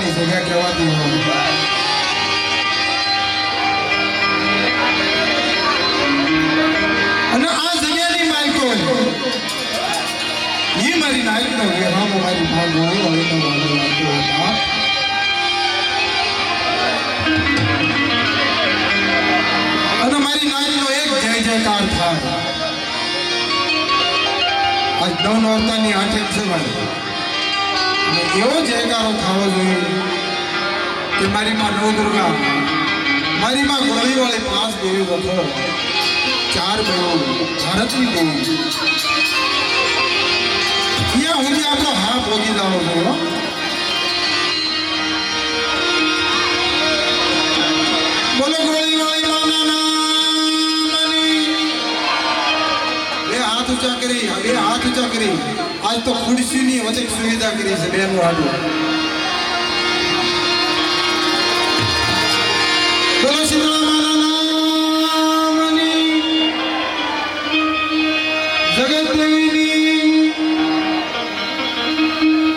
નોરતાની જગ્યા કહેવાતી હોય. અને આ જગ્યાની માલિકો એ મારી નાયકનો વિરામો મારી ભાગ આવ્યો હવે તો વાંધો લાગતો હતા. અને મારી નાયકનો એક જય જયકાર થાય. આજ નવ નોરતાની આઠે છે મારી અને એવો જયકારો થવો જોઈએ કે મારી માં નવ દુર્ગા, મારી માં ગોળીવાળી 5 દેવી વખો, 4 બહેનો, ભારતની દેવી અહીંયા સુધી આપણો હા પહોંચી જવો જોઈએ. બોલો ગોળીવાળી માના નામની. બે હાથ ઊંચા કરી, બે હાથ ઊંચા કરી. આજ તો ખુરશીની વચ્ચે સુવિધા કરી છે બેનું હાડું. બોલો શીતળા માના નામની. જગત દેવીની.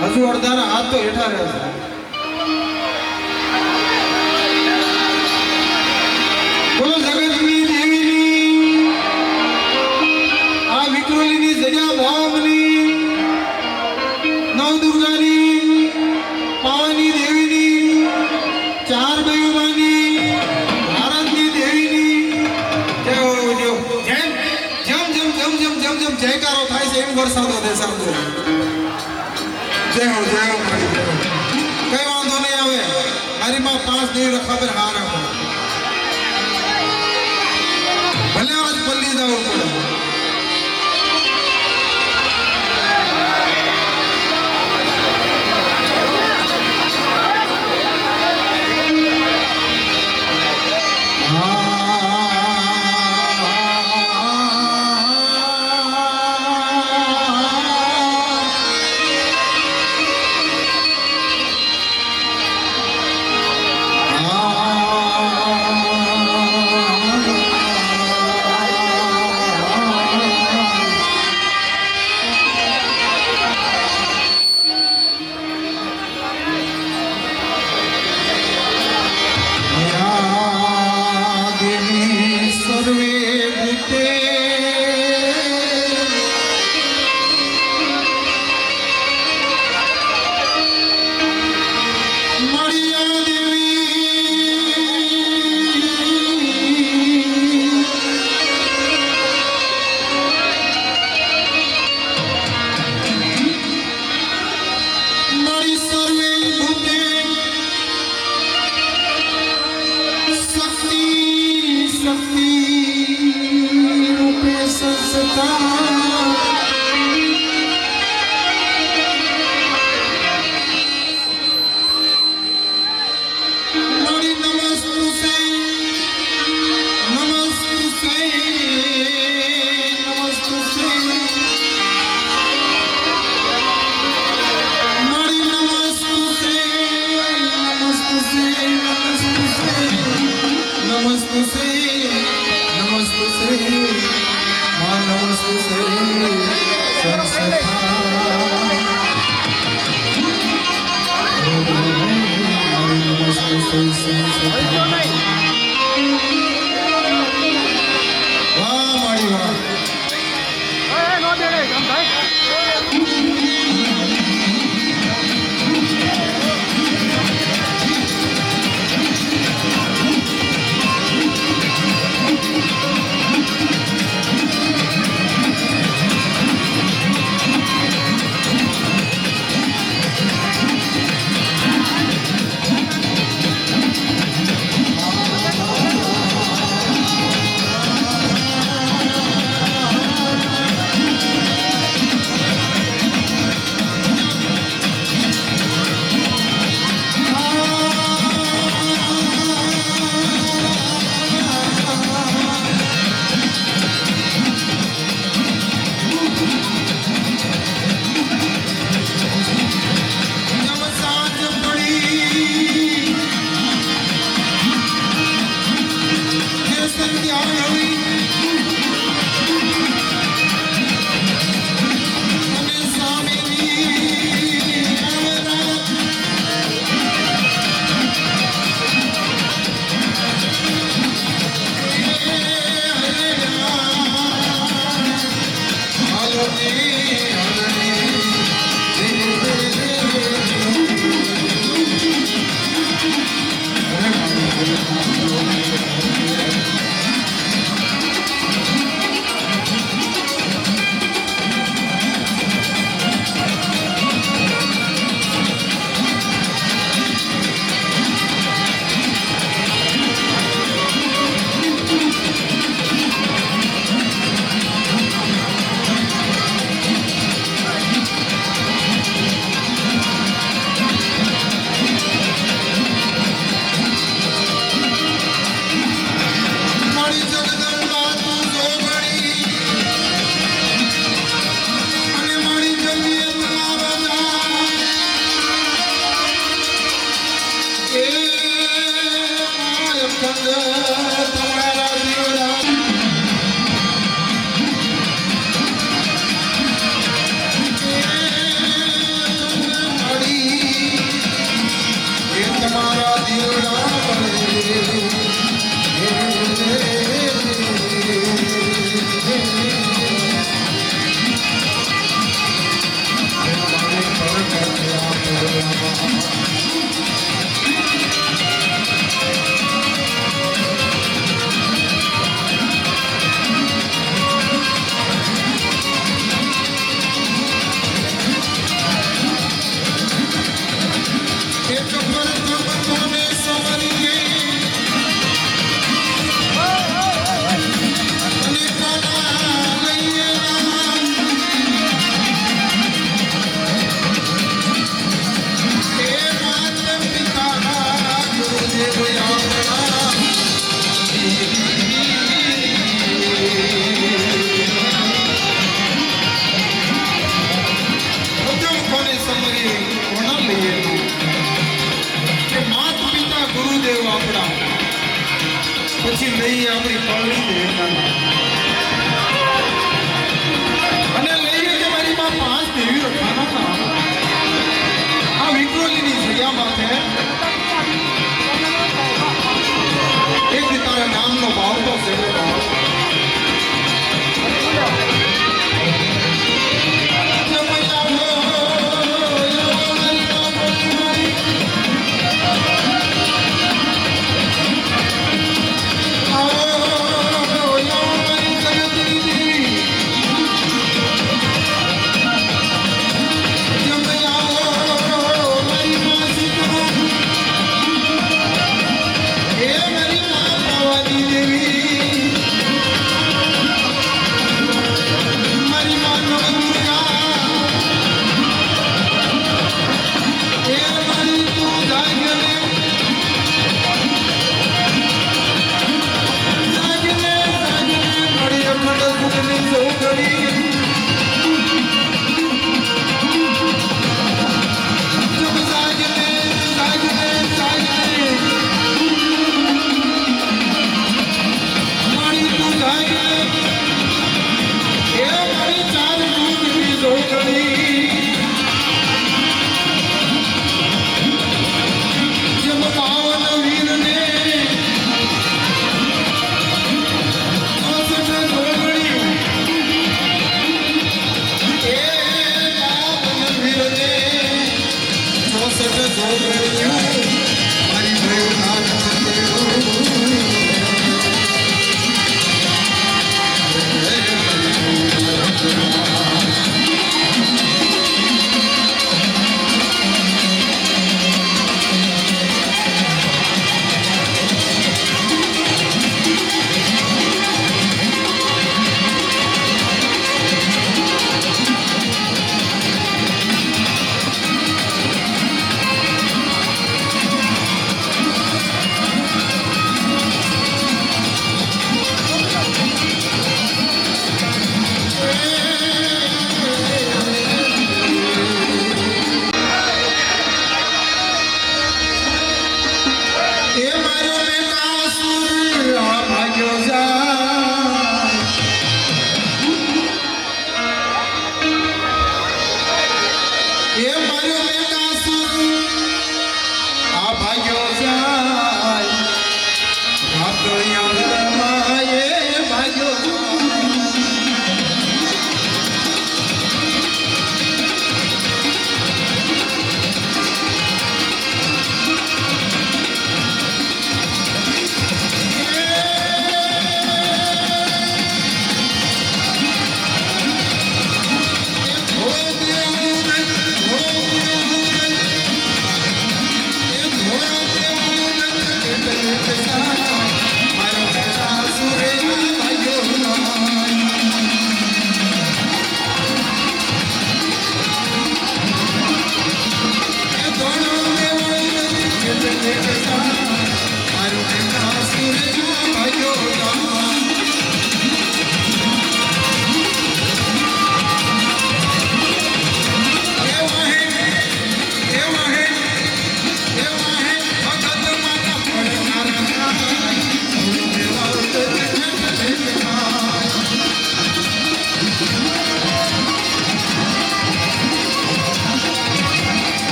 હજુ અડધાના હાથ તો હેઠા રહે છે. બોલો જગતની દેવીની. આ વિક્રોલીની જગ્યા ભાવની, નવ દુર્ગાની, પાવાની દેવીની, 4 બહેનોની, ભારતની દેવીની. જેમ જયકારો થાય છે એમ વરસાદો દે સમજો. જય હો જય હો. કઈ વાંધો નહીં આવે. મારી માં 5 દેવી રખા પર હાર આપો. ભલે આજ પલ્લી જવું પડે. પછી લઈ આપણી પલળી દેવતાના અને લઈએ કે મારી માં 5 દેવી રખાના આ વિક્રોલીની જગ્યા માથે એક તારા નામનો ભાવ તો છે ભાવ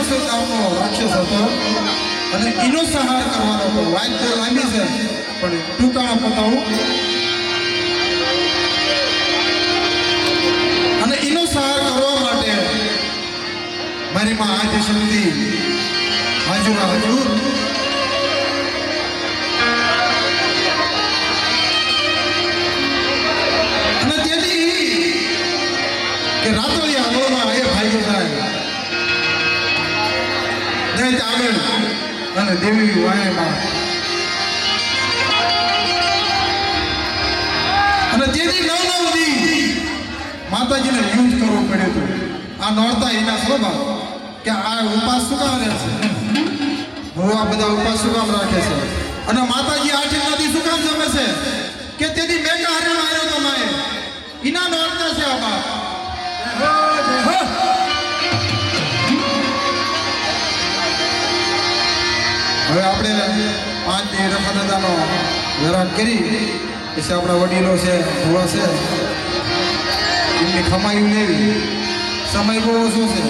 ઈનોસેન્ટ નામનો રાક્ષસ હતો અને એનો સંહાર કરવાનો હતો. વાત તો લાંબી છે પણ ટૂંકામાં પતાવું. અને એનો સંહાર કરવા માટે મારી માં આદિ શક્તિ હાજર હાજર અને તેથી કે રાતોળી આંગળોમાં એ ભાઈ થાય દહેજ આગળ અને દેવી વાયમાં અને તેથી નવ દી માતાજીને યુદ્ધ કરવું પડ્યું હતું. આ નોરતા એના સ્વભાવ કે આ ઉપાસ શું કામ રહે છે, હું આ બધા ઉપાસ શું કામ રાખે છે અને માતાજી આઠી નદી શું કામ જમે છે કે તેથી મેઘા હરણ આવ્યો તમારે એના નોરતા છે. આ બાપ હવે આપણે 5 દી રખા દાદાનો વૈરાગ કરી પછી આપણા વડીલો છે ભુવા છે એમની ખમાયું લેવી. સમય બહુ ઓછો છે.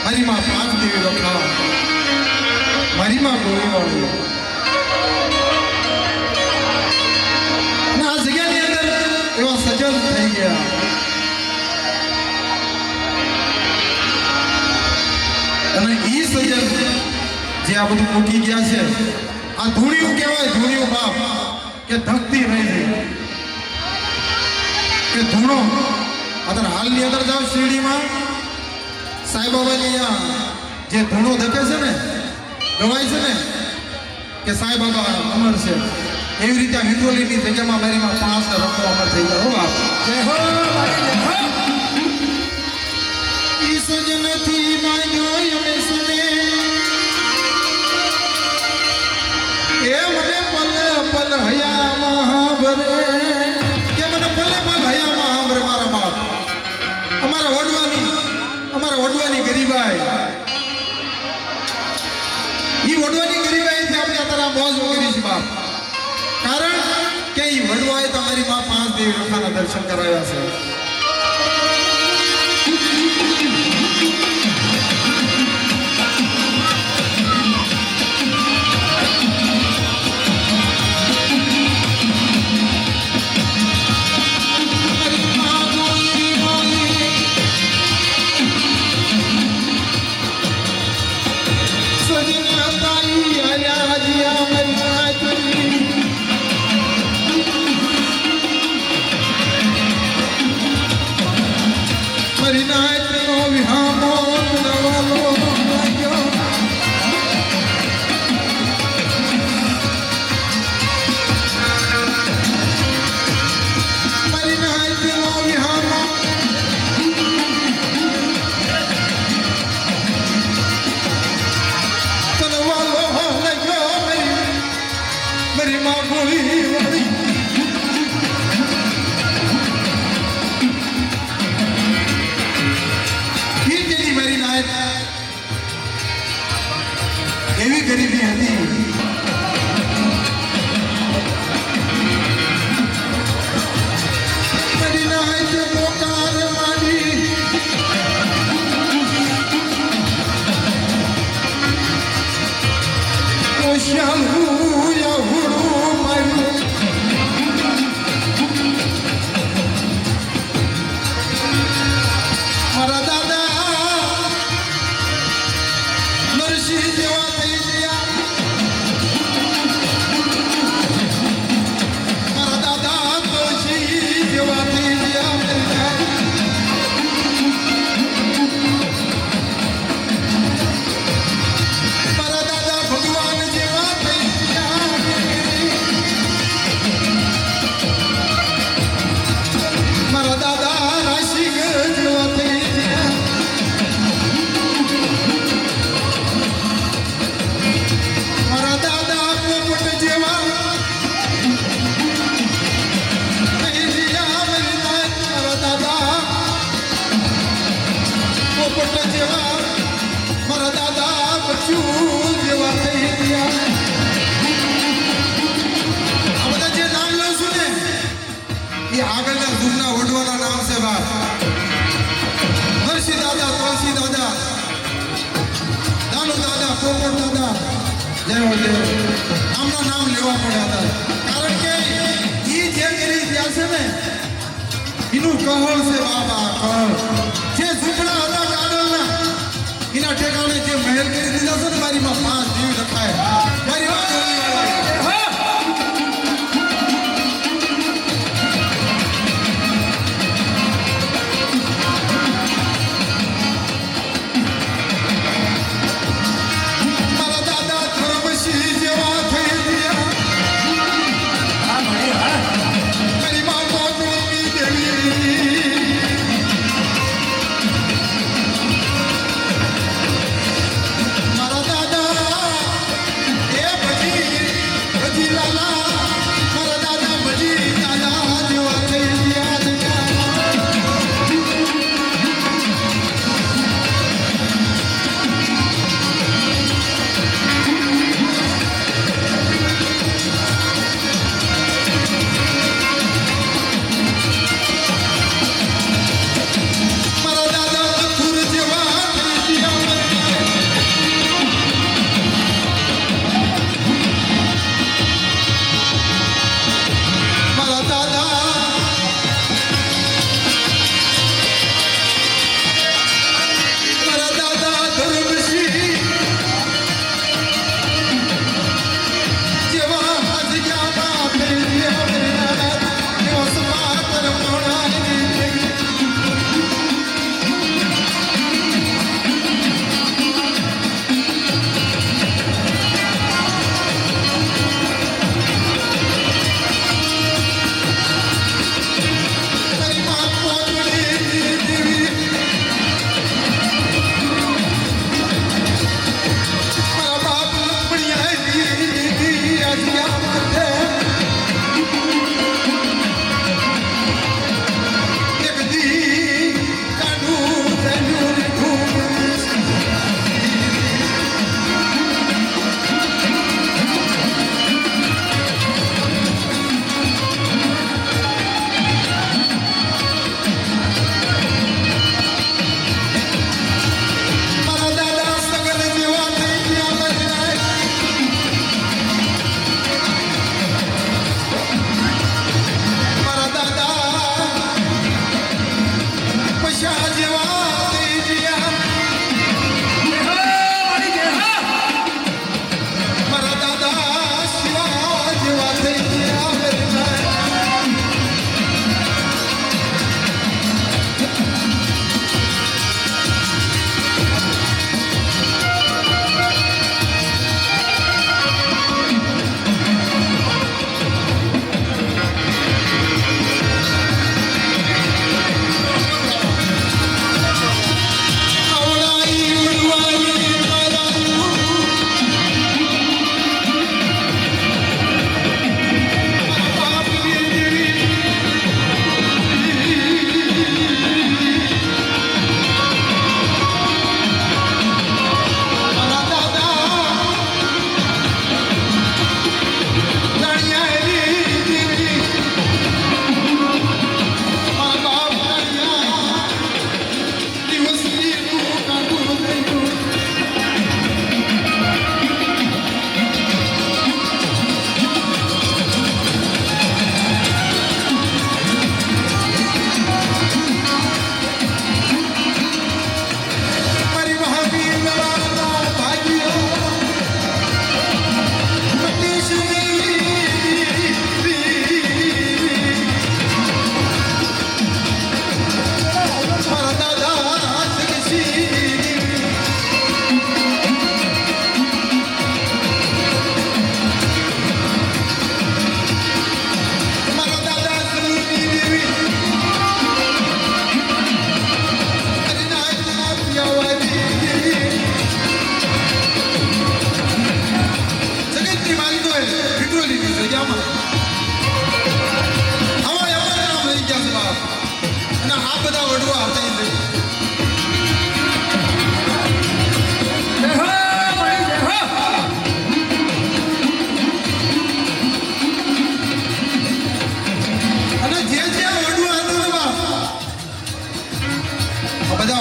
મારી માં 5 દેવી રખા મારી માં ગોળીવાળી અને આ જગ્યાની અંદર એવા સજ્જન થઈ ગયા. અને એ સજ્જન જે આ બધું મૂકી ગયા છે આ ધૂળિયું કહેવાય. ધૂળિયું બાપ કે ધકતી રહી છે કે ધૂણો અત્યારે હાલની અંદર જાવ શિરડીમાં સાંઈ બાબાની જે ધૂણો ધકે છે ને ગવાય છે ને કે સાંઈ બાબા અમર છે એવી રીતે આ વિક્રોલીની જગ્યામાં મારીમાં 5 રખો અમર થઈ ગયા. હો બાપ જય હો ઈ સજનથી માંગ્યો અમે સુને એ મને પલ પલ હયામાં ભરે કે મને પલે પલ હયામાં ભરે મારા બાપ. અમારા વડવાની ગરીબાઈ ઈ વડવાની ગરીબાઈથી આપણે અત્યારે મોજ કરીશ બાપ. કારણ કે ઈ વડવાએ તમારી માં 5 દેવી રખાના દર્શન કરાવ્યા છે. એવી ગરીબી હતી શ્યામ દેવ દેવ આમના નામ લેવા પડ્યા હતા કારણ કે ઈ જે કરી ત્યાં છે ને એનું કહળ છે બાબા કહળ જે ઝૂંપડા હતા કાગળના એના ઠેકાણે જે મહેલ કરી દીધા છે ને મારી માં 5 જીવ રખાય મારી વાત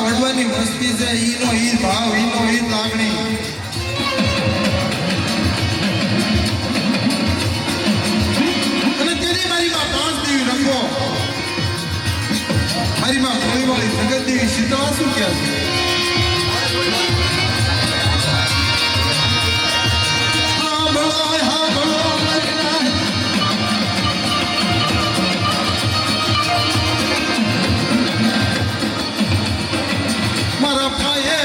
વડવાની મસ્તી છે ઈનો ઈ ભાવ ઈનો ઈ લાગણી કે મારા ભાઈએ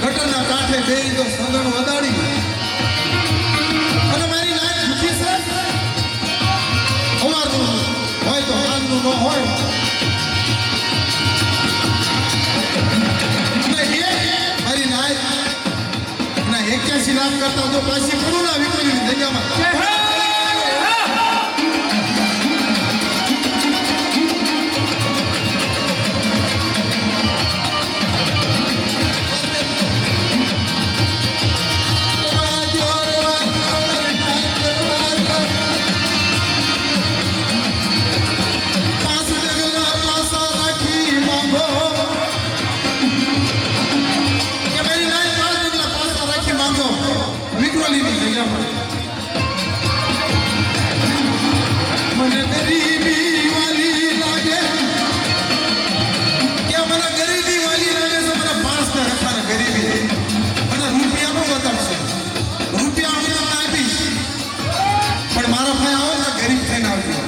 ગટરના કાંઠે બેરી તો સંગણ વધાડી અને મારી લાજ દુખી છે સવારનું હોય તો હાલનું ન હોય મારી નાય અને 81 લાખ કરતા તો પાછી પૂરું ના વિકરી જગ્યામાં મને ગરીબી વાલી લાગે કે મને ગરીબી વાલી લાગે છે મને 5 ને રખાને ગરીબી મને રૂપિયા નો બતાવશે રૂપિયા હું તમને આપીશ પણ મારા ભાઈ આવો ને ગરીબ થઈને આવજો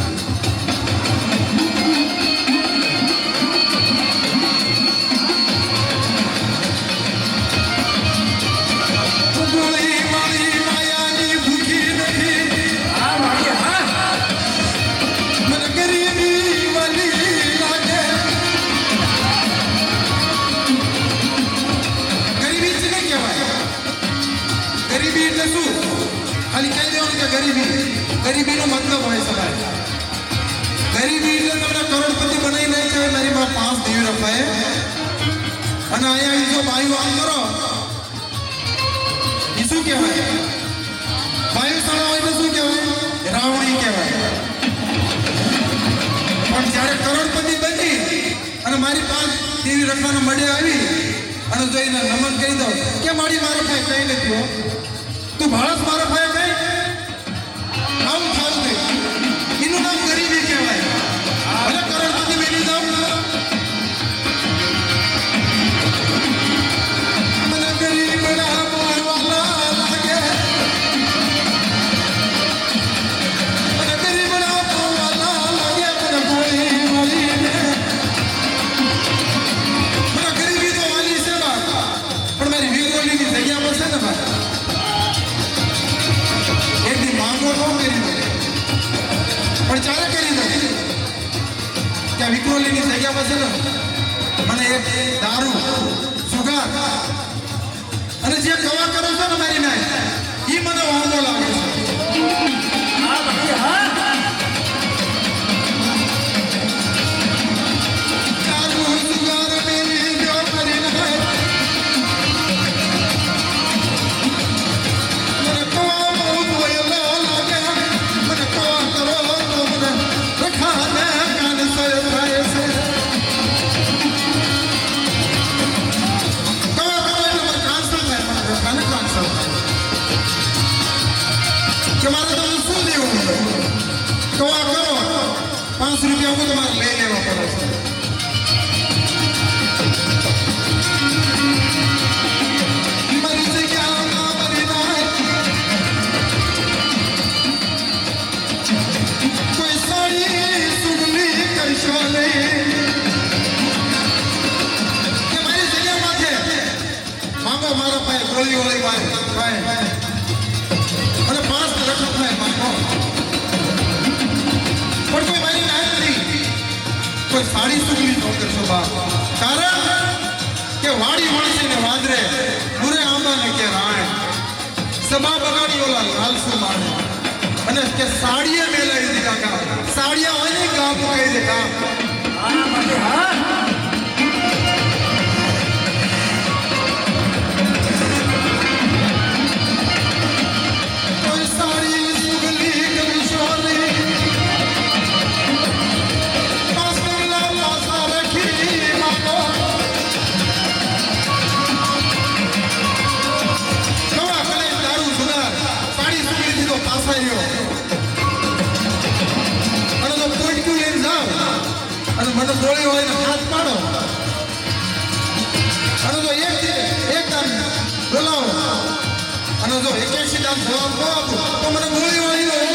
ગરીબીનો મતલબ હોય સવારે ગરીબી એટલે તમને કરોડપતિ બનાવી નાખે મારી માં 5 દેવી રખાય અને અહીંયા જો બાયુ આમ કરો એ શું કહેવાય બાયુ સાળા હોય એટલે શું કહેવાય રાવણી કહેવાય પણ જ્યારે કરોડપતિ બની અને મારી 5 દેવી રખાનો મળે આવી અને જો એને નમન કરી દો કે મારી મારો ભાઈ કઈ નથી હો તું ભારત મારો ભાઈ કઈ આવું થાવું નહીં એનું નામ ગરીબી કહેવાય ભલે કરોડપતિ બની જાવ મને ગરીબ ના મારવાલા લાગે મને ગરીબ ના મારવાલા લાગે મને ગોળી મારીને મને ગરીબી તો વાલી છે બા પણ મારી વીરોલીની જગ્યા પર છે ને બા એટલી માંગો ન કરી દો પણ ચાલે કરી દો ત્યાં વિક્રોલીની જગ્યા પાસે ને મને એક દારૂ સુગાર અને જે કવા કરો છો ને મારી નાય એ મને વાંધો લાગે છે દારૂ સુગાર મેરી જો કરી નાય મને કવા બહુ બોયલો લાગે મને કવા કરો તો મને રખાને કાન સર થાય છે કવા કરો એટલે મને ટ્રાન્સફર થાય મને રખાને ટ્રાન્સફર થાય કે મારે તમને શું દેવું કવા કરો 5 રૂપિયા હું તમારે લઈ લેવા પડે છે મારી જગ્યામાં મારી નાય કોઈ સાડી સુગલી કરશો નહીં કે મારી જગ્યામાં છે માંગો મારા પાસે ગોળી વળી ભાઈ અને 5 રકમ થાય માંગો પણ કોઈ મારી નાય નથી કોઈ સાડી સુગલી ન કરશો બા કારણ કે વાડી વળશે ને વાદરે મુરે આંબાને કે રાણ સભા બગાડી ઓલા લાલસુ મારે અને કે સાડીએ મેલાવી દીધા કા સાડિયા હોય ને કામ કહી દે કામ અને જો 81 લાખ જવાબ ન આપું તો મને ગોળી વાળીનો